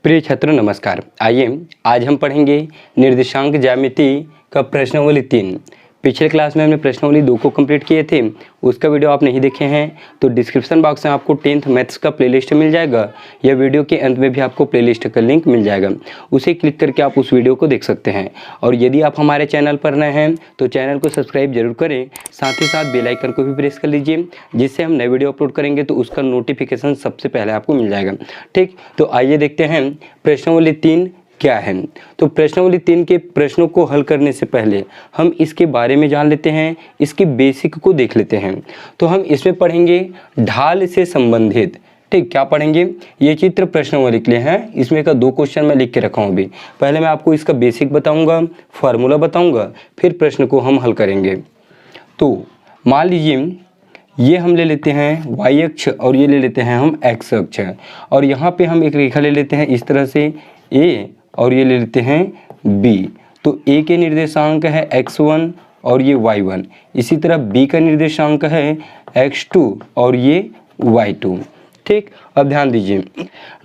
प्रिय छात्रों नमस्कार। आइए आज हम पढ़ेंगे निर्देशांक ज्यामिति का प्रश्नावली 3। पिछले क्लास में हमने प्रश्नावली 2 को कंप्लीट किए थे, उसका वीडियो आप नहीं देखे हैं तो डिस्क्रिप्शन बॉक्स में आपको 10th मैथ्स का प्लेलिस्ट मिल जाएगा या वीडियो के अंत में भी आपको प्लेलिस्ट का लिंक मिल जाएगा, उसे क्लिक करके आप उस वीडियो को देख सकते हैं। और यदि आप हमारे चैनल पर नए हैं तो चैनल को सब्सक्राइब जरूर करें, साथ ही साथ बेल आइकन को भी प्रेस कर लीजिए, जिससे हम नए वीडियो अपलोड करेंगे तो उसका नोटिफिकेशन सबसे पहले आपको मिल जाएगा। ठीक, तो आइए देखते हैं प्रश्नावली 3 क्या है। तो प्रश्नावली 3 के प्रश्नों को हल करने से पहले हम इसके बारे में जान लेते हैं, इसकी बेसिक को देख लेते हैं। तो हम इसमें पढ़ेंगे ढाल से संबंधित। ठीक, क्या पढ़ेंगे? ये चित्र प्रश्नावली के लिए है, इसमें का 2 क्वेश्चन मैं लिख के रखा हूँ अभी। पहले मैं आपको इसका बेसिक बताऊंगा, फार्मूला बताऊंगा, फिर प्रश्न को हम हल करेंगे। तो मान लीजिए ये हम ले लेते हैं y अक्ष और ये ले लेते हैं हम x अक्ष, और यहाँ पे हम एक रेखा ले लेते हैं इस तरह से a और ये ले लेते हैं b। तो a के निर्देशांक है x1 और ये y1, इसी तरह b का निर्देशांक है x2 और ये y2। ठीक, अब ध्यान दीजिए,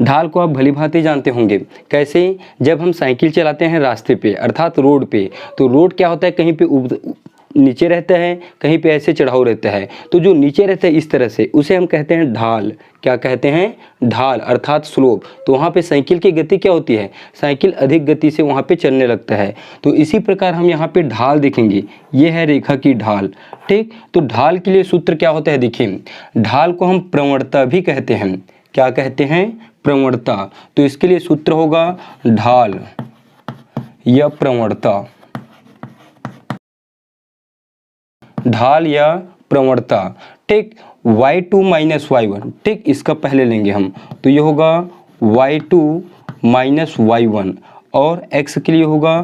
ढाल को आप भली भांति जानते होंगे। कैसे? जब हम साइकिल चलाते हैं रास्ते पे अर्थात रोड पे, तो रोड क्या होता है, कहीं पे नीचे रहता है, कहीं पे ऐसे चढ़ाव रहता है। तो जो नीचे रहता है इस तरह से, उसे हम कहते हैं ढाल। क्या कहते हैं? ढाल अर्थात स्लोप। तो वहाँ पे साइकिल की गति क्या होती है? साइकिल अधिक गति से वहाँ पे चलने लगता है। तो इसी प्रकार हम यहाँ पे ढाल देखेंगे, ये है रेखा की ढाल। ठीक, तो ढाल के लिए सूत्र क्या होता है? देखिए, ढाल को हम प्रवणता भी कहते हैं। क्या कहते हैं? प्रवणता। तो इसके लिए सूत्र होगा ढाल या प्रवणता, ढाल या प्रवणता। ठीक, y2 माइनस y1। ठीक, इसका पहले लेंगे हम, तो ये होगा y2 माइनस y1 और x के लिए होगा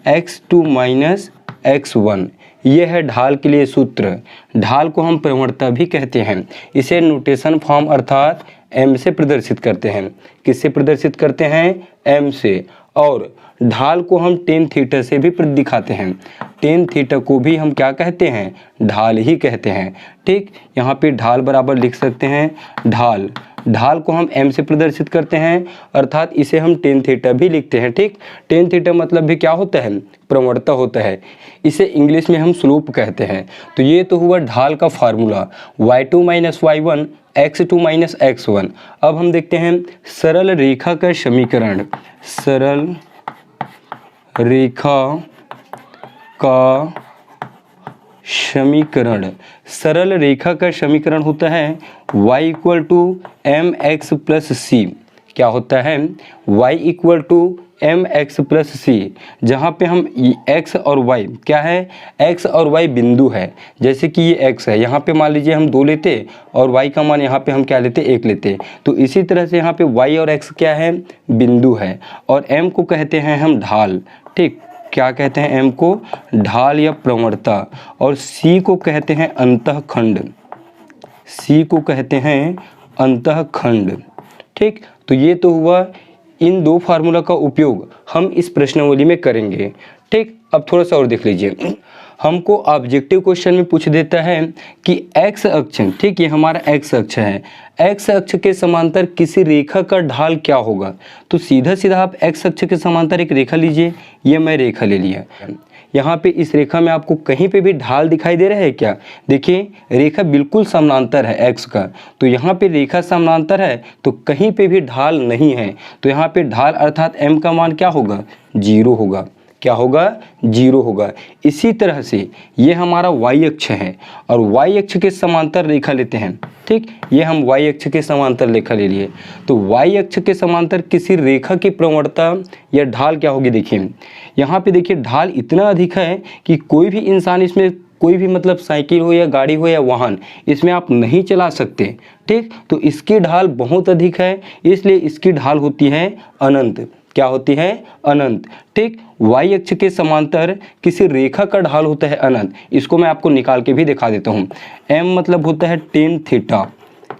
x2 माइनस x1। ये है ढाल के लिए सूत्र। ढाल को हम प्रवणता भी कहते हैं। इसे नोटेशन फॉर्म अर्थात m से प्रदर्शित करते हैं। किससे प्रदर्शित करते हैं? m से। और ढाल को हम टेन थीटा से भी दिखाते हैं। टेन थीटा को भी हम क्या कहते हैं? ढाल ही कहते हैं। ठीक, यहाँ पे ढाल बराबर लिख सकते हैं ढाल। ढाल को हम m से प्रदर्शित करते हैं अर्थात इसे हम टेन थीटा भी लिखते हैं। ठीक, टेन थीटा मतलब भी क्या होता है? प्रवणता होता है। इसे इंग्लिश में हम स्लोप कहते हैं। तो ये तो हुआ ढाल का formula, y2 minus y1 x2 minus x1। अब हम देखते हैं सरल रेखा का समीकरण। सरल रेखा का समीकरण। सरल रेखा का समीकरण होता है y equal to m x plus c. क्या होता है? y equal to m x plus c, जहाँ पे हम x और y क्या है? x और y बिंदु है। जैसे कि ये x है, यहाँ पे मान लीजिए हम 2 लेते और y का मान यहाँ पे हम क्या लेते? 1 लेते। तो इसी तरह से यहाँ पे y और x क्या है? बिंदु है। और m को कहते हैं हम ढाल। ठीक, क्या कहते हैं? m को ढाल या प्रवणता। और c को कहते हैं अंतःखंड। c को कहते हैं अंतःखंड। ठीक, तो ये तो हुआ, इन 2 फार्मूला का उपयोग हम इस प्रश्नावली में करेंगे। ठीक, अब थोड़ा सा और देख लीजिए। हमको ऑब्जेक्टिव क्वेश्चन में पूछ देता है कि x अक्ष, ठीक, ये हमारा x अक्ष है, x अक्ष के समांतर किसी रेखा का ढाल क्या होगा? तो सीधा सीधा आप x अक्ष के समांतर एक रेखा लीजिए। ये मैं रेखा ले लिया। यहाँ पे इस रेखा में आपको कहीं पे भी ढाल दिखाई दे रहा है क्या? देखिए, रेखा बिल्कुल समानांतर है x का। तो यहाँ पे रेखा समानांतर है तो कहीं पे भी ढाल नहीं है। तो यहाँ पे ढाल अर्थात m का मान क्या होगा? 0 होगा। क्या होगा? 0 होगा। इसी तरह से ये हमारा y अक्ष है और y अक्ष के समांतर रेखा लेते हैं। ठीक, ये हम y अक्ष के समांतर रेखा ले लिए। तो y अक्ष के समांतर किसी रेखा की प्रवणता या ढाल क्या होगी? देखिए, यहाँ पे देखिए ढाल इतना अधिक है कि कोई भी इंसान इसमें, कोई भी मतलब साइकिल हो या गाड़ी हो या वाहन, इसमें आप नहीं चला सकते। ठीक, तो इसकी ढाल बहुत अधिक है, इसलिए इसकी ढाल होती है अनंत। क्या होती है? अनंत। ठीक, y अक्ष के समांतर किसी रेखा का ढाल होता है अनंत। इसको मैं आपको निकाल के भी दिखा देता हूँ। m मतलब होता है टेन थीटा।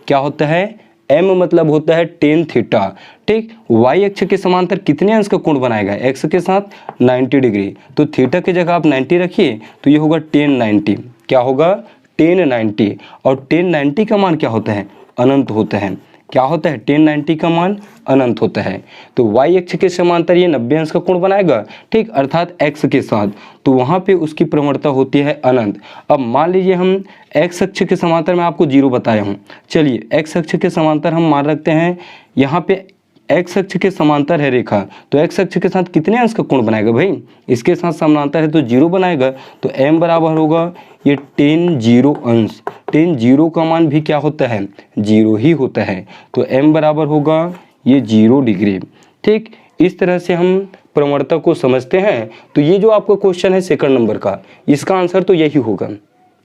क्या होता है? m मतलब होता है टेन थीटा। ठीक, y अक्ष के समांतर कितने अंश का कोण बनाएगा? x के साथ 90 डिग्री। तो थीटा की जगह आप 90 रखिए तो ये होगा टेन 90। क्या होगा? टेन 90। और टेन 90 का मान क्या होता है? अनंत होता है। क्या होता है, tan 90 का मान अनंत होता है। तो y अक्ष के समांतर ये 90 अंश का कोण बनाएगा, ठीक, अर्थात x के साथ, तो वहाँ पे उसकी प्रवणता होती है अनंत। अब मान लीजिए हम x अक्ष के समांतर में आपको 0 बताया हूँ, चलिए x अक्ष के समांतर हम मान रखते हैं, यहाँ पे x अक्ष के समांतर है रेखा, तो x अक्ष के साथ कितने अंश का कोण बनाएगा भाई, इसके साथ समानांतर है तो 0 बनाएगा, तो m बराबर होगा ये tan 0 अंश। tan 0 का मान भी क्या होता है, 0 ही होता है, तो m बराबर होगा ये 0 डिग्री। ठीक, इस तरह से हम प्रवणता को समझते हैं। तो ये जो आपका क्वेश्चन है सेकंड नंबर का, इसका आंसर तो यही होगा।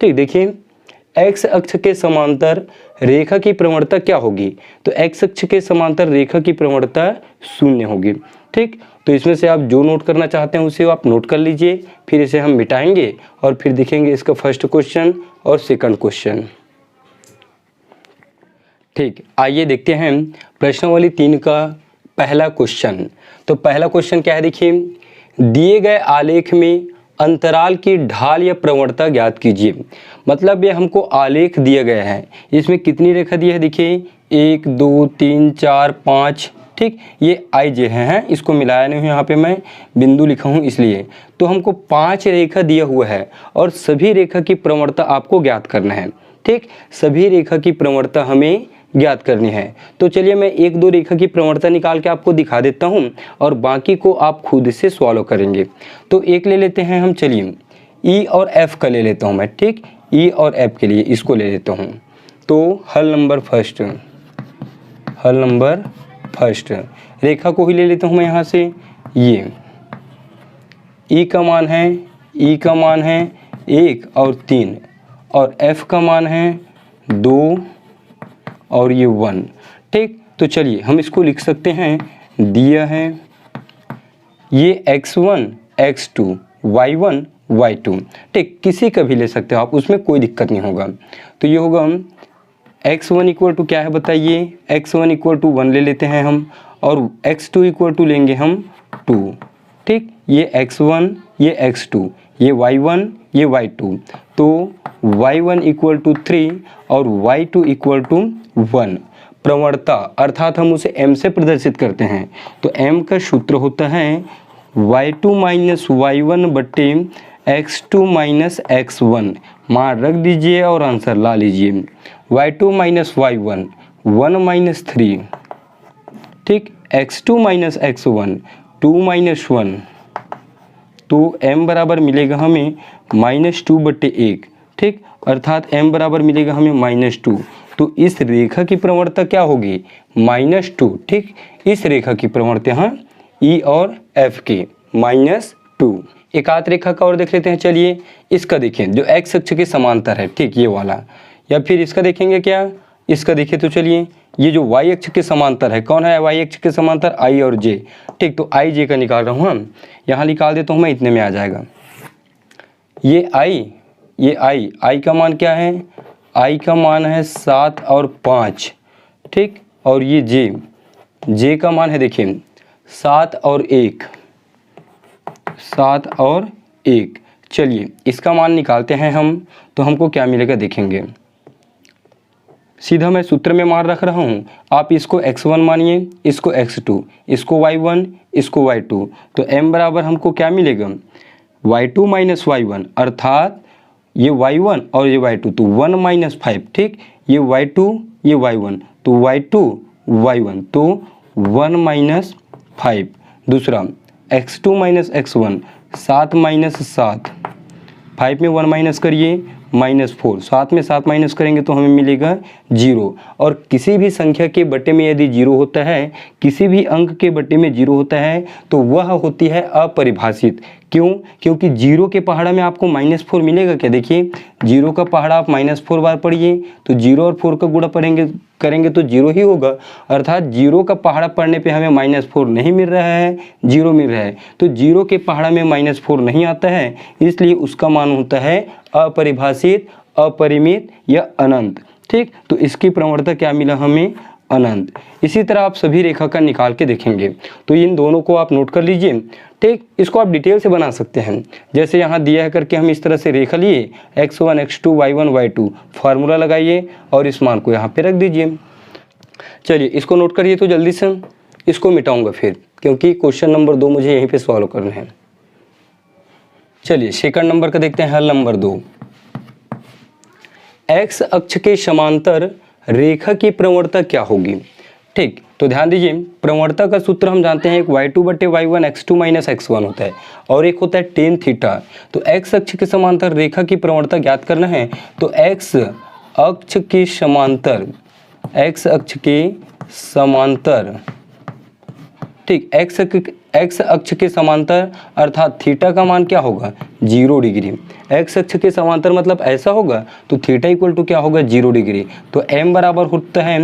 ठीक, देखिए x अक्ष के समांतर रेखा की प्रवणता क्या होगी, तो x अक्ष के समांतर रेखा की प्रवणता 0 होगी। ठीक, तो इसमें से आप जो नोट करना चाहते हैं उसे आप नोट कर लीजिए, फिर इसे हम मिटाएंगे और फिर देखेंगे इसका फर्स्ट क्वेश्चन और सेकंड क्वेश्चन। ठीक, आइए देखते हैं प्रश्नावली 3 का पहला क्वेश्चन। तो पहला क्वेश्चन क्या है, देखिए, दिए गए आलेख में अंतराल की ढाल या प्रवणता ज्ञात कीजिए। मतलब ये हमको आलेख दिया गया है, इसमें कितनी रेखा दी है, देखिए 1 2 3 4 5, ठीक, ये आई जे हैं, इसको मिलाया नहीं हूँ, यहाँ पे मैं बिंदु लिखा हूँ इसलिए। तो हमको 5 रेखा दिया हुआ है और सभी रेखा की प्रवणता आपको ज्ञात करना है। ठीक, सभी रेखा की प्रवणता हमें ज्ञात करनी है। तो चलिए मैं 1-2 रेखा की प्रवणता निकाल के आपको दिखा देता हूँ और बाकी को आप खुद से सॉल्व करेंगे। तो एक ले लेते हैं हम, चलिए ई और एफ का ले लेता हूँ मैं। ठीक, ई और एफ के लिए इसको ले लेता हूँ। तो हल नंबर फर्स्ट रेखा को ही ले लेता हूँ मैं यहाँ से। ये ई का मान है 1 और 3 और एफ का मान है 2 और ये 1। ठीक, तो चलिए हम इसको लिख सकते हैं, दिया है ये x1 x2 y1 y2। ठीक, किसी का भी ले सकते हो आप, उसमें कोई दिक्कत नहीं होगा। तो ये होगा x1 इक्वल टू क्या है बताइए, x1 इक्वल टू 1 ले लेते हैं हम और x2 इक्वल टू लेंगे हम 2। ठीक, ये x1 ये x2 ये y1 ये y2, तो y1 इक्वल टू 3 और y2 इक्वल टू 1। प्रवणता अर्थात हम उसे m से प्रदर्शित करते हैं, तो m का सूत्र होता है y2 माइनस y1 बट्टे x2 माइनस x1। मान रख दीजिए और आंसर ला लीजिए। y2 माइनस y1 1 माइनस 3, ठीक, x2 माइनस x1 2 माइनस 1, तो m बराबर मिलेगा हमें -2/1। ठीक, अर्थात m बराबर मिलेगा हमें -2। तो इस रेखा की प्रवणता क्या होगी, -2। ठीक, इस रेखा की प्रवणता यहाँ E और F की -2। एक आध रेखा का और देख लेते हैं। चलिए इसका देखें, जो x अक्ष के समांतर है, ठीक, ये वाला, या फिर इसका देखेंगे क्या, इसका देखिए। तो चलिए ये जो y अक्ष के समांतर है, कौन है y अक्ष के समांतर, I और J। ठीक, तो I J का निकाल रहा हूँ हम, यहाँ निकाल देता हूँ मैं, इतने में आ जाएगा। ये I का मान क्या है, I का मान है 7 और 5। ठीक, और ये J का मान है, देखिए 7 और 1। चलिए इसका मान निकालते हैं हम, तो हमको क्या मिलेगा देखेंगे। सीधा मैं सूत्र में मान रख रहा हूँ, आप इसको x1 मानिए, इसको x2, इसको y1, इसको y2। तो m बराबर हमको क्या मिलेगा, y2 माइनस y1, अर्थात ये y1 और ये y2, तो 1 माइनस 5। ठीक, ये y2 ये y1, तो y2 y1, तो 1 माइनस 5। दूसरा x2 माइनस x1, 7 माइनस 7, 5 में 1 माइनस करिए -4, 7 में 7 माइनस करेंगे तो हमें मिलेगा 0। और किसी भी संख्या के बटे में यदि 0 होता है, किसी भी अंक के बटे में 0 होता है, तो वह होती है अपरिभाषित। क्यों, क्योंकि 0 के पहाड़ा में आपको -4 मिलेगा क्या, देखिए 0 का पहाड़ा आप -4 बार पढ़िए, तो 0 और 4 का गुणा करेंगे तो 0 ही होगा। अर्थात 0 का पहाड़ा पढ़ने पे हमें -4 नहीं मिल रहा है, 0 मिल रहा है। तो 0 के पहाड़ा में -4 नहीं आता है, इसलिए उसका मान होता है अपरिभाषित, अपरिमित या अनंत। ठीक, तो इसकी प्रवणता क्या मिला हमें, अनंत। इसी तरह आप सभी रेखा का निकाल के देखेंगे, तो इन दोनों को आप नोट कर लीजिए। ठीक, इसको आप डिटेल से बना सकते हैं, जैसे यहाँ दिया है करके हम इस तरह से रेखा लिए, x1 x2 y1 y2, formula लगाइए और इस मान को यहाँ पे रख दीजिए। चलिए इसको नोट करिए तो जल्दी से, इसको मिटाऊंगा फिर क्योंकि क्वेश्चन नंबर 2 मुझे यहीं पे सॉल्व करना है। चलिए सेकंड नंबर का देखते हैं, हल नंबर 2। एक्स अक्ष के समांतर रेखा की प्रवणता क्या होगी? ठीक, तो ध्यान दीजिए, प्रवणता का सूत्र हम जानते हैं, एक y2/y1 x2 - x1 होता है और एक होता है tan थीटा। तो x अक्ष के समांतर रेखा की प्रवणता ज्ञात करना है, तो x अक्ष के समांतर, x अक्ष के समांतर, ठीक, x अक्ष के समांतर अर्थात थीटा का मान क्या होगा? 0 डिग्री। x अक्ष के समांतर मतलब ऐसा होगा, तो थीटा इक्वल टू क्या होगा? 0 डिग्री। तो m बराबर होता है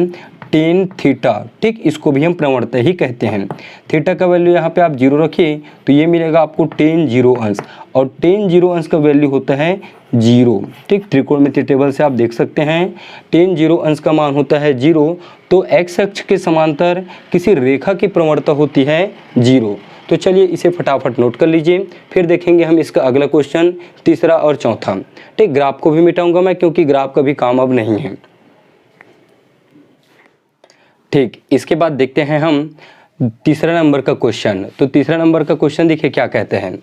tan थीटा। ठीक, इसको भी हम प्रवणता ही कहते हैं। थीटा का वैल्यू यहाँ पे आप 0 रखिए तो ये मिलेगा आपको tan 0 अंश, और tan 0 अंश का वैल्यू होता है 0। ठीक, त्रिकोणमितीय टेबल से आप देख सकते हैं tan 0 अंश का मान होता है 0। तो x अक्ष के समांतर किसी रेखा की प्रवणता होती है 0। तो चलिए इसे फटाफट नोट कर लीजिए, फिर देखेंगे हम इसका अगला क्वेश्चन, तीसरा और चौथा। ठीक, ग्राफ को भी मिटाऊंगा मैं क्योंकि ग्राफ का भी काम अब नहीं है। ठीक, इसके बाद देखते हैं हम तीसरा नंबर का क्वेश्चन। तो तीसरा नंबर का क्वेश्चन देखिए क्या कहते हैं।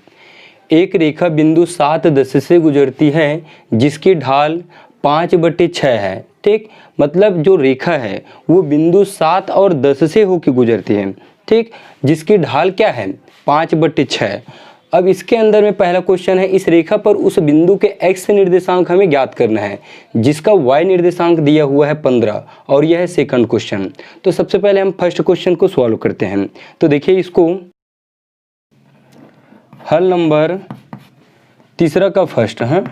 एक रेखा बिंदु 7-10 से गुजरती है जिसकी ढाल 5/6 है। ठीक, मतलब जो रेखा है वो बिंदु 7 और 10 से होकर गुजरती है। ठीक, जिसकी ढाल क्या है? 5/6। अब इसके अंदर में पहला क्वेश्चन है, इस रेखा पर उस बिंदु के x निर्देशांक हमें ज्ञात करना है जिसका y निर्देशांक दिया हुआ है 15, और यह है सेकंड क्वेश्चन। तो सबसे पहले हम फर्स्ट क्वेश्चन को सॉल्व करते हैं। तो देखिए इसको, हल नंबर तीसरा का फर्स्ट है,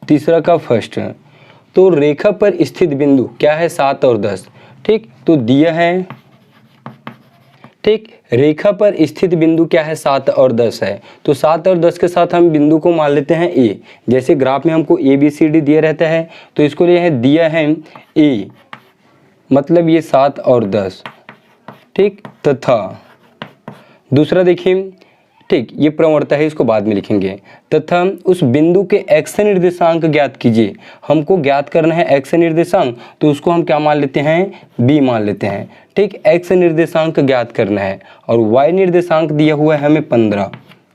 तीसरा का फर्स्ट। तो रेखा पर स्थित बिंदु क्या है? 7 और 10। ठीक, तो दिया है, ठीक, रेखा पर स्थित बिंदु क्या है? 7 और 10 है। तो 7 और 10 के साथ हम बिंदु को मान लेते हैं ए। जैसे ग्राफ में हमको ABCD दिया रहता है तो इसको लिए दिया है ए, मतलब ये 7 और 10। ठीक, तथा दूसरा देखिए, ठीक, ये प्रवणता है, इसको बाद में लिखेंगे। तथा उस बिंदु के x निर्देशांक ज्ञात कीजिए। हमको ज्ञात करना है x निर्देशांक, तो उसको हम क्या मान लेते हैं? b मान लेते हैं। ठीक, x निर्देशांक ज्ञात करना है और y निर्देशांक दिया हुआ है हमें 15।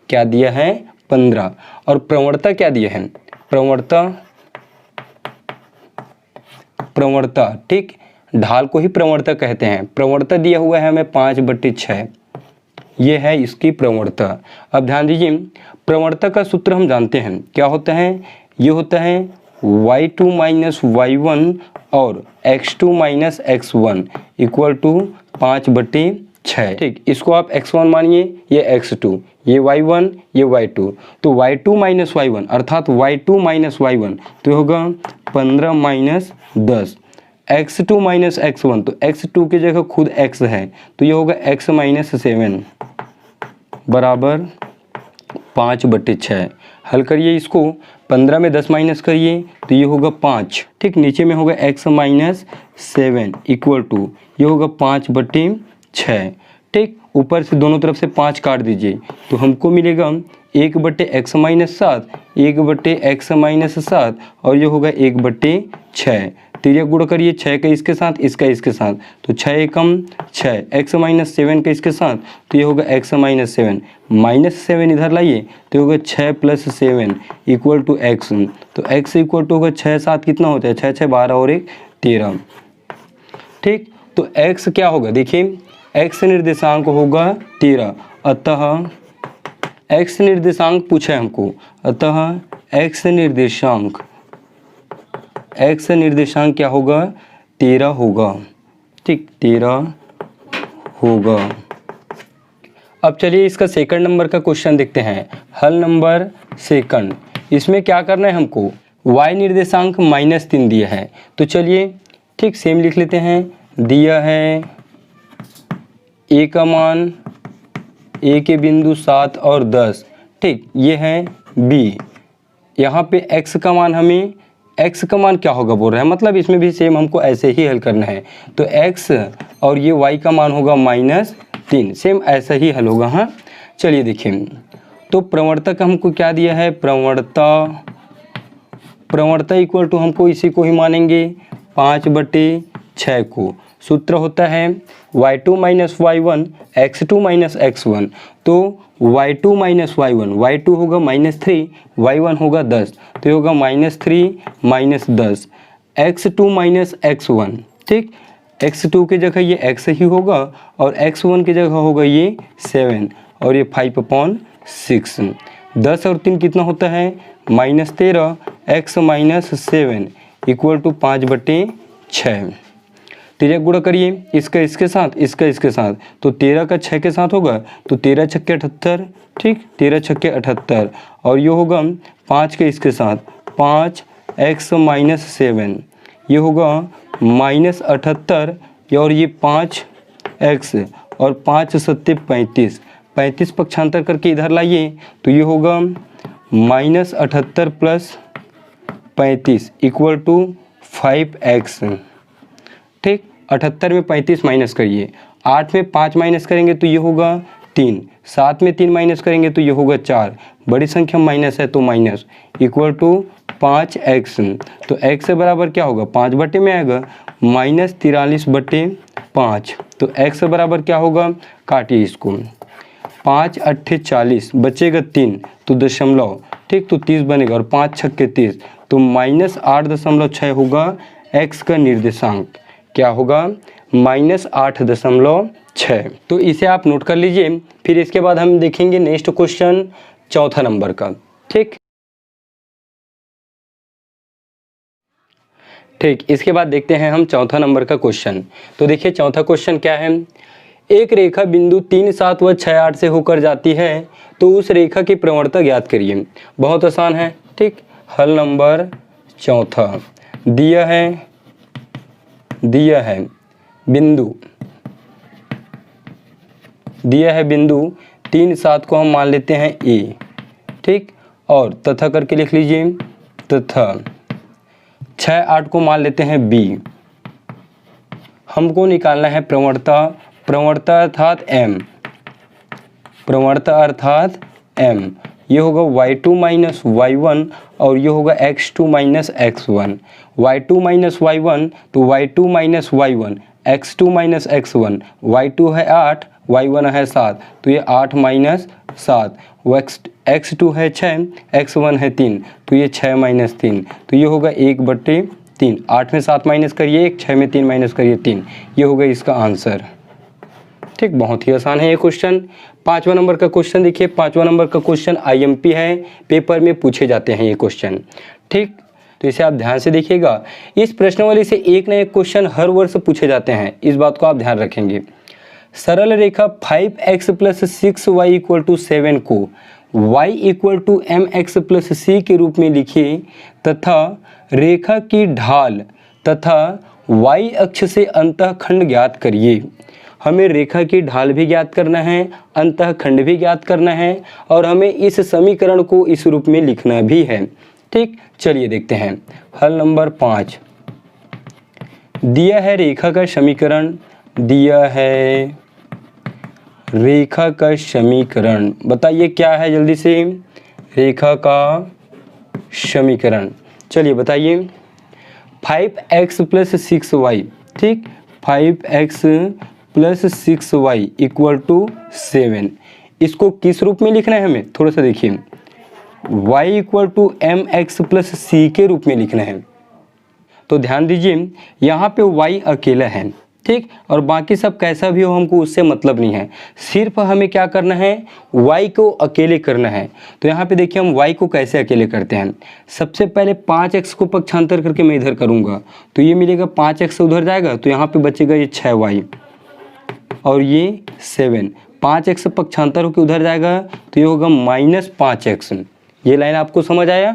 क्या दिया है? 15। और प्रवणता क्या दिया है? प्रवणता, ठीक, ढाल को ही प्रवणता कहते हैं। प्रवणता दिया हुआ है हमें 5/6। ये है इसकी प्रवणता। अब ध्यान दीजिए, प्रवणता का सूत्र हम जानते हैं, क्या होता है? ये होता है y2 - y1 और x2 - x1 इक्वल टू 5/6। ठीक, इसको आप x1 मानिए, ये x2, ये y1, ये y2। तो y2 - y1 अर्थात y2 - y1 तो होगा 15 - 10। x2 - x1, तो x2 की जगह खुद x है तो ये होगा x - 7 बराबर 5/6। हल करिए इसको, 15 में 10 माइनस करिए तो ये होगा 5। ठीक, नीचे में होगा x - 7 इक्वल टू ये होगा 5/6। ठीक, ऊपर से दोनों तरफ से 5 काट दीजिए तो हमको मिलेगा 1/x - 7, 1/x - 7 और ये होगा 1/6। तिर्यक गुण करिए 6 का इसके साथ, इसका इसके साथ, तो 6 एकम 6, x - 7 का इसके साथ तो ये होगा x - 7, -7 इधर लाइए तो होगा 6 + 7 इक्वल टू x। तो x इक्वल टू होगा 6 7 कितना होता है? 6 6 12 और 1 13। ठीक, तो x क्या होगा? देखिए x निर्देशांक होगा 13, अतः x निर्देशांक पूछा है हमको, अतः x निर्देशांक क्या होगा? 13 होगा। ठीक, 13 होगा। अब चलिए इसका सेकंड नंबर का क्वेश्चन देखते हैं, हल नंबर सेकंड। इसमें क्या करना है हमको? y निर्देशांक -3 दिया है। तो चलिए ठीक सेम लिख लेते हैं। दिया है a का मान, a के बिंदु 7 और 10। ठीक, ये है b। यहाँ पे x का मान, हमें x का मान क्या होगा बोल रहा है, मतलब इसमें भी सेम हमको ऐसे ही हल करना है। तो x और ये y का मान होगा -3, सेम ऐसा ही हल होगा। हाँ, चलिए देखिए, तो प्रवणता का हमको क्या दिया है? प्रवणता इक्वल टू हमको इसी को ही मानेंगे 5/6 को। सूत्र होता है y2 minus y1 x2 minus x1। तो y2 माइनस y1, y2 होगा -3, y1 होगा 10, तो ये होगा -3 माइनस 10, x2 माइनस x1। ठीक, x2 की जगह ये x ही होगा और x1 की जगह होगा ये 7 और ये 5/6। 10 और 3 कितना होता है -13, x माइनस 7 इक्वल टू 5/6। तिर्यक गुणा करिए, इसका इसके साथ, इसका इसके साथ, तो 13 का 6 के साथ होगा तो 13 छक्के 78। ठीक, 13 छक्के 78 और ये होगा 5 के इसके साथ 5x माइनस 7, ये होगा -78 और ये 5x और 5 सत्ते 35, 35 पक्षांतर करके इधर लाइए तो ये होगा -78 प्लस 35 इक्वल टू 5x। ठीक, 78 में 35 माइनस करिए, 8 में 5 माइनस करेंगे तो ये होगा 3, 7 में 3 माइनस करेंगे तो ये होगा 4, बड़ी संख्या माइनस है तो माइनस इक्वल टू 5x। तो x से बराबर क्या होगा 5 बटे में आएगा -43/5। तो x से बराबर क्या होगा, काटिए इसको, 5 अट्ठे 40, बचेगा 3 तो दशमलव। ठीक, तो 30 बनेगा और 5 छक्के 30, तो -8.6 होगा x का निर्देशांक। क्या होगा -8.6। तो इसे आप नोट कर लीजिए। फिर इसके बाद हम देखेंगे नेक्स्ट क्वेश्चन चौथा नंबर का। ठीक, इसके बाद देखते हैं हम चौथा नंबर का क्वेश्चन। तो देखिए चौथा क्वेश्चन क्या है, एक रेखा बिंदु 3, 7 व 6, 8 से होकर जाती है तो उस रेखा की प्रवणता ज्ञात करिए। बहुत आसान है। ठीक, हल नंबर चौथा दिया है बिंदु 3, 7 को हम मान लेते हैं ए। ठीक, और तथा करके लिख लीजिए, तथा 6, 8 को मान लेते हैं बी। हमको निकालना है प्रवणता अर्थात m। ये होगा y2 माइनस y1 और ये होगा x2 minus x1। y2 minus y1 तो y2 minus y1, x2 minus x1, y2 है 8, y1 है 7, तो ये 8 माइनस 7, x2 है 6, x1 है 3, तो ये 6 माइनस 3, तो ये होगा 1/3। 8 में 7 माइनस करिए 1, 6 में 3 माइनस करिए 3, ये होगा इसका आंसर। ठीक, बहुत ही आसान है ये क्वेश्चन। 5वां नंबर का क्वेश्चन देखिए, 5वां नंबर का क्वेश्चन IMP है, पेपर में पूछे जाते हैं ये क्वेश्चन। ठीक, तो इसे आप ध्यान से देखिएगा। इस प्रश्नावली से एक न एक क्वेश्चन हर वर्ष पूछे जाते हैं, इस बात को आप ध्यान रखेंगे। सरल रेखा 5x + 6y = 7 को y = mx + c के रूप में लिखिए तथा रेखा की ढाल तथा y अक्ष से अंतःखंड ज्ञात करिए। हमें रेखा की ढाल भी ज्ञात करना है, अंतःखंड भी ज्ञात करना है और हमें इस समीकरण को इस रूप में लिखना भी है। ठीक, चलिए देखते हैं। हल नंबर 5 दिया है रेखा का समीकरण, बताइए क्या है जल्दी से रेखा का समीकरण। चलिए बताइए, 5x + 6y। ठीक, 5x + 6y = 7। इसको किस रूप में लिखना है हमें, थोड़ा सा देखिए, y = mx + c के रूप में लिखना है। तो ध्यान दीजिए, यहाँ पे y अकेला है। ठीक, और बाकी सब कैसा भी हो हमको उससे मतलब नहीं है, सिर्फ हमें क्या करना है, y को अकेले करना है। तो यहाँ पे देखिए हम y को कैसे अकेले करते हैं। सबसे पहले 5x को पक्षांतर करके मैं इधर करूँगा तो ये मिलेगा 5x उधर जाएगा तो यहाँ पे बचेगा ये 6y और ये 7। 5x पक्षांतर होकर उधर जाएगा तो ये होगा -5x। ये लाइन आपको समझ आया।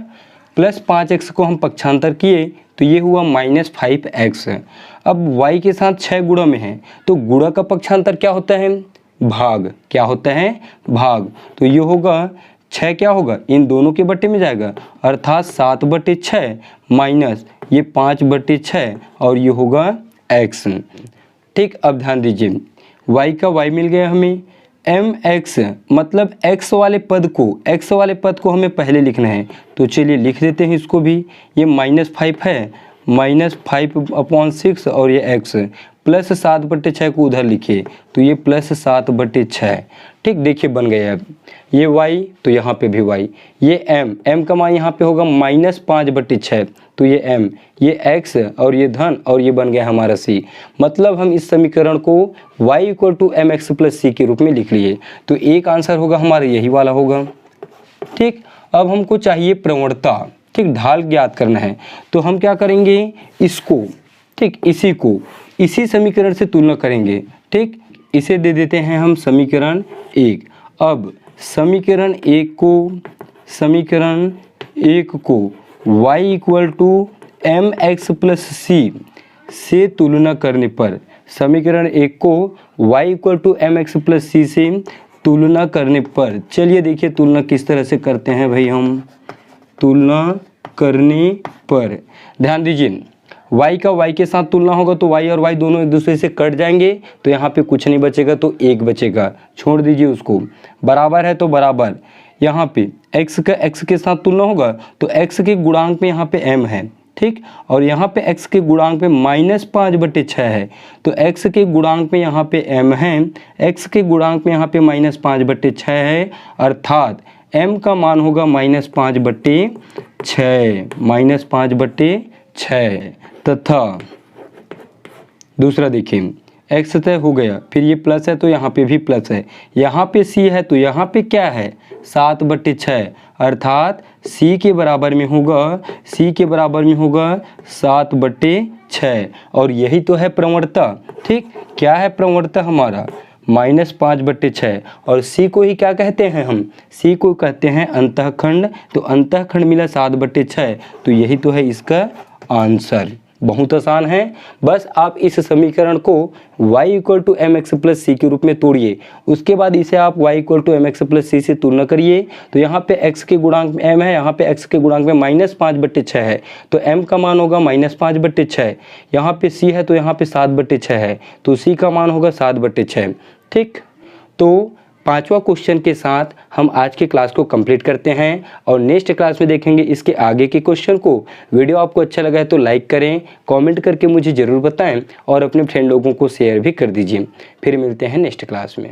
प्लस 5x को हम पक्षांतर किए तो ये हुआ -5x। अब y के साथ 6 गुणा में है तो गुणा का पक्षांतर क्या होता है, भाग। क्या होता है, भाग। तो ये होगा 6 क्या होगा, इन दोनों के बट्टे में जाएगा अर्थात 7/6 माइनस ये 5/6 और ये होगा x। ठीक, अब ध्यान दीजिए, y का y मिल गया हमें, mx मतलब x वाले पद को हमें पहले लिखना है। तो चलिए लिख देते हैं इसको भी। ये -5 है, -5/6 और ये x प्लस 7/6 को उधर लिखिए तो ये प्लस 7/6। ठीक, देखिए बन गया अब ये y तो यहाँ पे भी y, ये m का मान यहाँ पे होगा -5/6 तो ये m, ये x और ये धन और ये बन गया हमारा c। मतलब हम इस समीकरण को y = mx + c के रूप में लिख लिए। तो एक आंसर होगा हमारा यही वाला होगा। ठीक, अब हमको चाहिए प्रवणता। ठीक, ढाल ज्ञात करना है तो हम क्या करेंगे, इसको, ठीक, इसी समीकरण से तुलना करेंगे। ठीक, इसे दे देते हैं हम समीकरण 1। अब समीकरण 1 को y = mx + c से तुलना करने पर, समीकरण 1 को y = mx + c से तुलना करने पर, चलिए देखिए तुलना किस तरह से करते हैं भाई। हम तुलना करने पर ध्यान दीजिए, y का y के साथ तुलना होगा तो y और y दोनों एक दूसरे से कट जाएंगे तो यहाँ पे कुछ नहीं बचेगा तो 1 बचेगा, छोड़ दीजिए उसको। बराबर है तो बराबर, यहाँ पे x का x के साथ तुलना होगा तो x के गुणांक में यहाँ पे m है। ठीक, और यहाँ पे x के गुणांक पे -5/6 है तो x के गुणांक में यहाँ पे m है, x के गुणांक में यहाँ पे -5/6 है, अर्थात m का मान होगा -5/6 तथा दूसरा देखिए x तय हो गया, फिर ये प्लस है तो यहाँ पे भी प्लस है, यहाँ पे c है तो यहाँ पे क्या है 7/6, अर्थात c के बराबर में होगा 7/6 और यही तो है प्रवणता। ठीक, क्या है प्रवणता हमारा -5/6 और c को ही क्या कहते हैं हम, c को कहते हैं अंतःखंड, तो अंतःखंड मिला 7/6 तो यही तो है इसका आंसर। बहुत आसान है, बस आप इस समीकरण को y = mx + c के रूप में तोड़िए, उसके बाद इसे आप y = mx + c से तुलना करिए तो यहाँ पे x के गुणांक में m है, यहाँ पे x के गुणांक में -5/6 है तो m का मान होगा -5/6, यहाँ पे c है तो यहाँ पे 7/6 है तो c का मान होगा 7/6। ठीक, तो 5वां क्वेश्चन के साथ हम आज की क्लास को कंप्लीट करते हैं और नेक्स्ट क्लास में देखेंगे इसके आगे के क्वेश्चन को। वीडियो आपको अच्छा लगा है तो लाइक करें, कमेंट करके मुझे ज़रूर बताएं और अपने फ्रेंड लोगों को शेयर भी कर दीजिए। फिर मिलते हैं नेक्स्ट क्लास में।